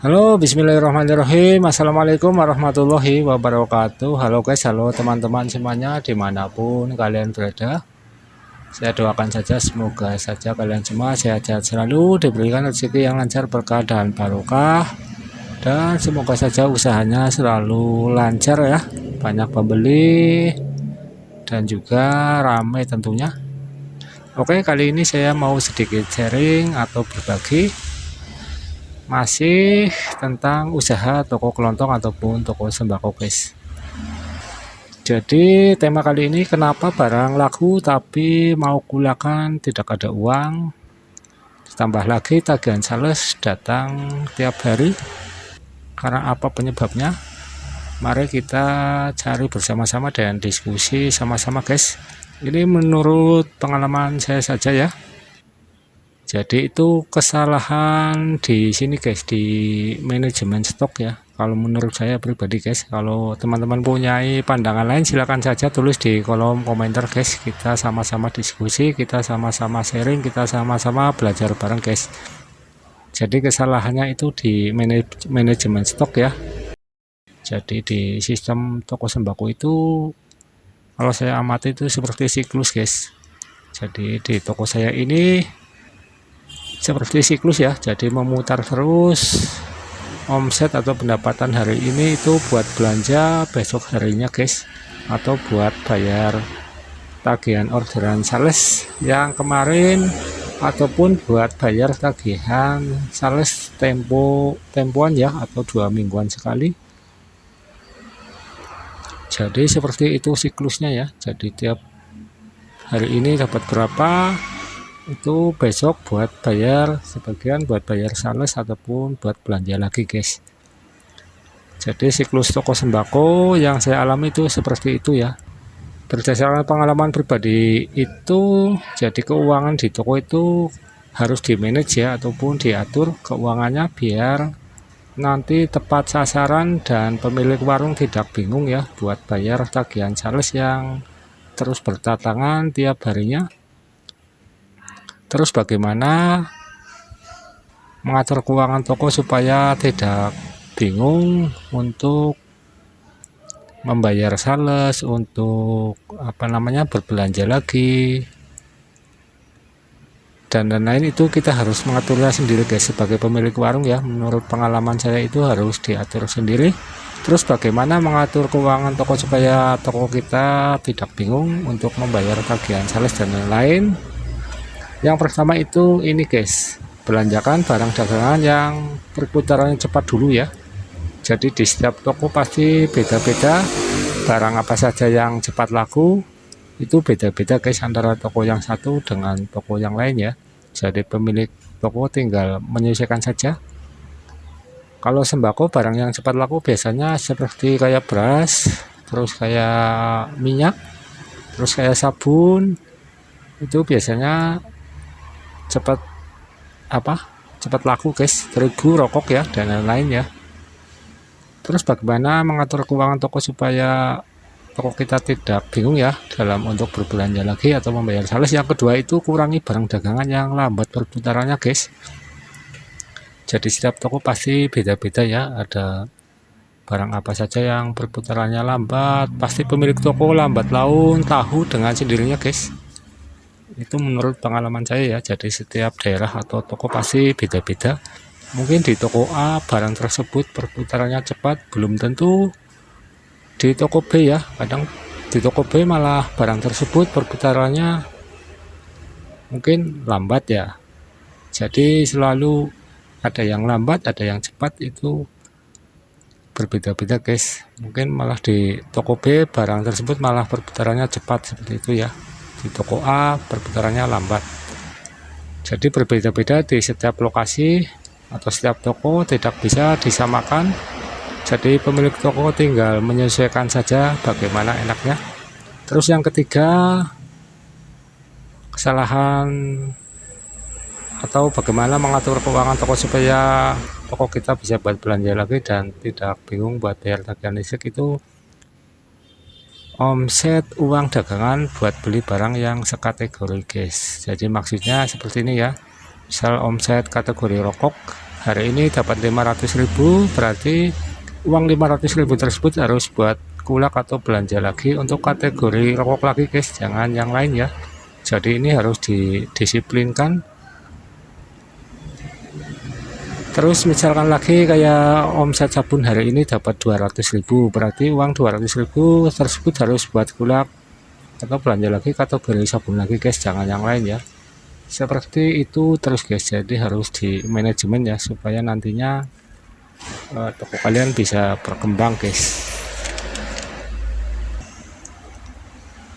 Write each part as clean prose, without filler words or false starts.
Halo, bismillahirrahmanirrahim. Assalamualaikum warahmatullahi wabarakatuh. Halo guys, halo teman-teman semuanya dimanapun kalian berada. Saya doakan saja semoga saja kalian semua sehat-sehat selalu, diberikan rezeki yang lancar, berkah dan barokah, dan semoga saja usahanya selalu lancar ya, banyak pembeli dan juga ramai tentunya. Oke, kali ini saya mau sedikit sharing atau berbagi masih tentang usaha toko kelontong ataupun toko sembako guys. Jadi tema kali ini, kenapa barang laku tapi mau kulakan tidak ada uang, tambah lagi tagihan sales datang tiap hari, karena apa penyebabnya? Mari kita cari bersama-sama dan diskusi sama-sama guys. Ini menurut pengalaman saya saja ya. Jadi itu kesalahan di sini guys, di manajemen stok ya. Kalau menurut saya pribadi guys, kalau teman-teman punya pandangan lain silahkan saja tulis di kolom komentar guys. Kita sama-sama diskusi, kita sama-sama sharing, kita sama-sama belajar bareng guys. Jadi kesalahannya itu di manajemen stok ya. Jadi di sistem toko sembako itu kalau saya amati itu seperti siklus guys. Jadi di toko saya ini seperti siklus ya, jadi memutar terus. Omset atau pendapatan hari ini itu buat belanja besok harinya guys, atau buat bayar tagihan orderan sales yang kemarin, ataupun buat bayar tagihan sales tempoan ya, atau 2 mingguan sekali. Jadi seperti itu siklusnya ya. Jadi tiap hari ini dapat berapa, itu besok buat bayar, sebagian buat bayar sales ataupun buat belanja lagi guys. Jadi siklus toko sembako yang saya alami itu seperti itu ya. Berdasarkan pengalaman pribadi itu, jadi keuangan di toko itu harus di manage ya, ataupun diatur keuangannya biar nanti tepat sasaran dan pemilik warung tidak bingung ya buat bayar tagihan sales yang terus berdatangan tiap harinya. Terus bagaimana mengatur keuangan toko supaya tidak bingung untuk membayar sales, untuk berbelanja lagi dan lain-lain. Itu kita harus mengaturnya sendiri guys sebagai pemilik warung ya. Menurut pengalaman saya itu harus diatur sendiri. Terus bagaimana mengatur keuangan toko supaya toko kita tidak bingung untuk membayar tagihan sales dan lain-lain. Yang pertama itu ini guys, belanjakan barang dagangan yang perputarannya cepat dulu ya. Jadi di setiap toko pasti beda-beda barang apa saja yang cepat laku, itu beda-beda guys antara toko yang satu dengan toko yang lain ya. Jadi pemilik toko tinggal menyesuaikan saja. Kalau sembako barang yang cepat laku biasanya seperti kayak beras, terus kayak minyak, terus kayak sabun, itu biasanya cepat laku guys, terigu, rokok ya, dan lain-lain ya. Terus bagaimana mengatur keuangan toko supaya toko kita tidak bingung ya dalam untuk berbelanja lagi atau membayar sales. Yang kedua itu kurangi barang dagangan yang lambat perputarannya guys. Jadi setiap toko pasti beda-beda ya, ada barang apa saja yang perputarannya lambat, pasti pemilik toko lambat laun tahu dengan sendirinya guys. Itu menurut pengalaman saya ya. Jadi setiap daerah atau toko pasti beda-beda. Mungkin di toko A barang tersebut perputarannya cepat, belum tentu di toko B ya. Kadang di toko B malah barang tersebut perputarannya mungkin lambat ya. Jadi selalu ada yang lambat, ada yang cepat, itu berbeda-beda guys. Mungkin malah di toko B barang tersebut malah perputarannya cepat seperti itu ya. Di toko A perputarannya lambat. Jadi berbeda-beda di setiap lokasi atau setiap toko, tidak bisa disamakan. Jadi pemilik toko tinggal menyesuaikan saja bagaimana enaknya. Terus yang ketiga, kesalahan atau bagaimana mengatur keuangan toko supaya toko kita bisa buat belanja lagi dan tidak bingung buat bayar tagihan listrik, itu omset uang dagangan buat beli barang yang sekategori guys. Jadi maksudnya seperti ini ya. Misal omset kategori rokok hari ini dapat 500.000, berarti uang 500.000 tersebut harus buat kulak atau belanja lagi untuk kategori rokok lagi guys, jangan yang lain ya. Jadi ini harus didisiplinkan. Terus misalkan lagi kayak omset sabun hari ini dapat 200.000, berarti uang 200.000 tersebut harus buat kulak atau belanja lagi kategori sabun lagi guys, jangan yang lain ya. Seperti itu terus guys, jadi harus di manajemen ya, supaya nantinya toko kalian bisa berkembang guys.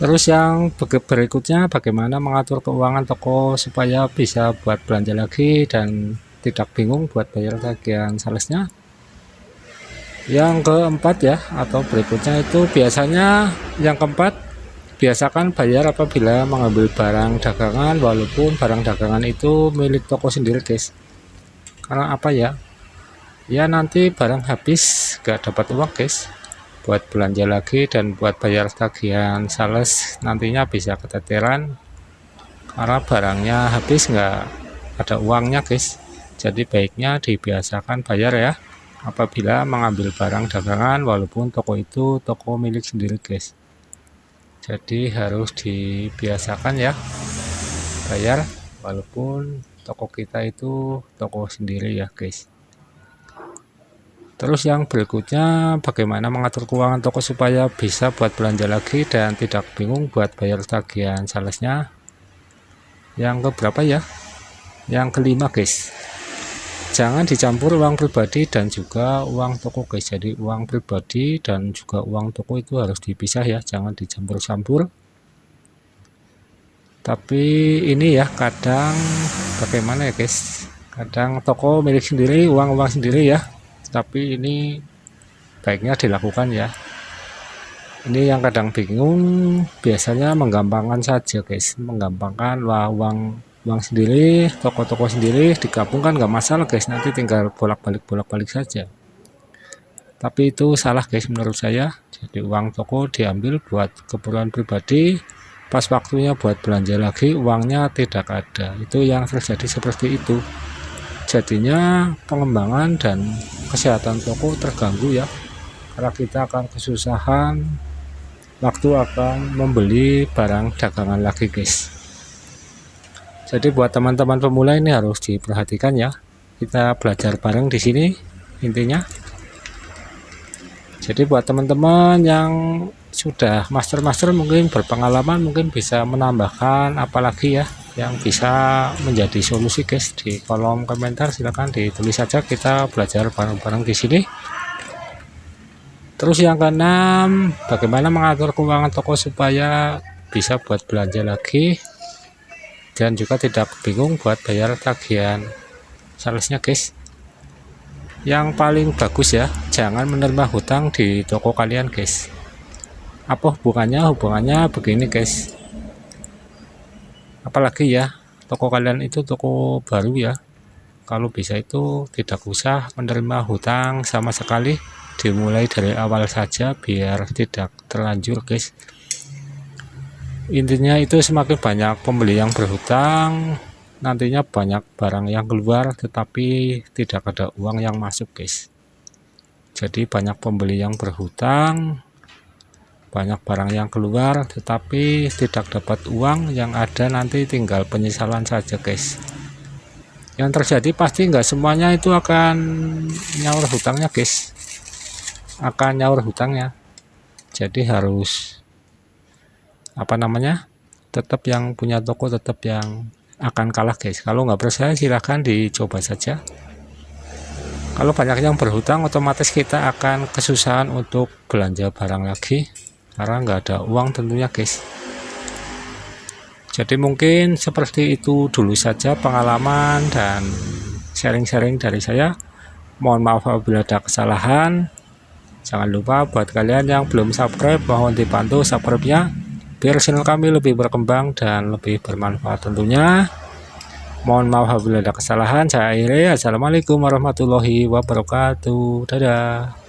Terus yang berikutnya, bagaimana mengatur keuangan toko supaya bisa buat belanja lagi dan tidak bingung buat bayar tagihan salesnya. Yang keempat ya, atau berikutnya itu biasanya yang keempat, biasakan bayar apabila mengambil barang dagangan walaupun barang dagangan itu milik toko sendiri guys. Karena apa ya? Ya nanti barang habis gak dapat uang guys, buat belanja lagi dan buat bayar tagihan sales nantinya bisa keteteran karena barangnya habis nggak ada uangnya guys. Jadi baiknya dibiasakan bayar ya apabila mengambil barang dagangan walaupun toko itu toko milik sendiri guys. Jadi harus dibiasakan ya bayar walaupun toko kita itu toko sendiri ya guys. Terus yang berikutnya, bagaimana mengatur keuangan toko supaya bisa buat belanja lagi dan tidak bingung buat bayar tagihan salesnya. Yang keberapa ya? Yang kelima guys, jangan dicampur uang pribadi dan juga uang toko guys. Jadi uang pribadi dan juga uang toko itu harus dipisah ya, jangan dicampur-campur. Tapi ini ya kadang bagaimana ya guys, kadang toko milik sendiri, uang sendiri ya, tapi ini baiknya dilakukan ya. Ini yang kadang bingung, biasanya menggampangkan saja guys, menggampangkan uang sendiri, toko-toko sendiri digabungkan nggak masalah guys, nanti tinggal bolak-balik saja. Tapi itu salah guys menurut saya. Jadi uang toko diambil buat keperluan pribadi, pas waktunya buat belanja lagi uangnya tidak ada. Itu yang terjadi seperti itu. Jadinya pengembangan dan kesehatan toko terganggu ya, karena kita akan kesusahan waktu akan membeli barang dagangan lagi guys. Jadi buat teman-teman pemula ini harus diperhatikan ya, kita belajar bareng di sini intinya. Jadi buat teman-teman yang sudah master mungkin berpengalaman, mungkin bisa menambahkan apalagi ya yang bisa menjadi solusi guys, di kolom komentar silahkan ditulis saja, kita belajar bareng-bareng di sini. Terus yang keenam, bagaimana mengatur keuangan toko supaya bisa buat belanja lagi dan juga tidak bingung buat bayar tagihan salesnya guys. Yang paling bagus ya, jangan menerima hutang di toko kalian guys. Apa hubungannya begini guys, apalagi ya toko kalian itu toko baru ya, kalau bisa itu tidak usah menerima hutang sama sekali, dimulai dari awal saja biar tidak terlanjur guys. Intinya itu semakin banyak pembeli yang berhutang, nantinya banyak barang yang keluar tetapi tidak ada uang yang masuk guys. Jadi banyak pembeli yang berhutang, banyak barang yang keluar tetapi tidak dapat uang, yang ada nanti tinggal penyesalan saja guys. Yang terjadi pasti nggak semuanya itu akan nyaur hutangnya guys, akan nyaur hutangnya. Jadi harus tetap yang punya toko tetap yang akan kalah guys. Kalau nggak percaya silahkan dicoba saja. Kalau banyak yang berhutang otomatis kita akan kesusahan untuk belanja barang lagi karena nggak ada uang tentunya guys. Jadi mungkin seperti itu dulu saja pengalaman dan sharing-sharing dari saya. Mohon maaf apabila ada kesalahan. Jangan lupa buat kalian yang belum subscribe, mohon dibantu subscribe-nya biar channel kami lebih berkembang dan lebih bermanfaat tentunya. Mohon maaf apabila ada kesalahan. Saya akhiri. Assalamualaikum warahmatullahi wabarakatuh. Dadah.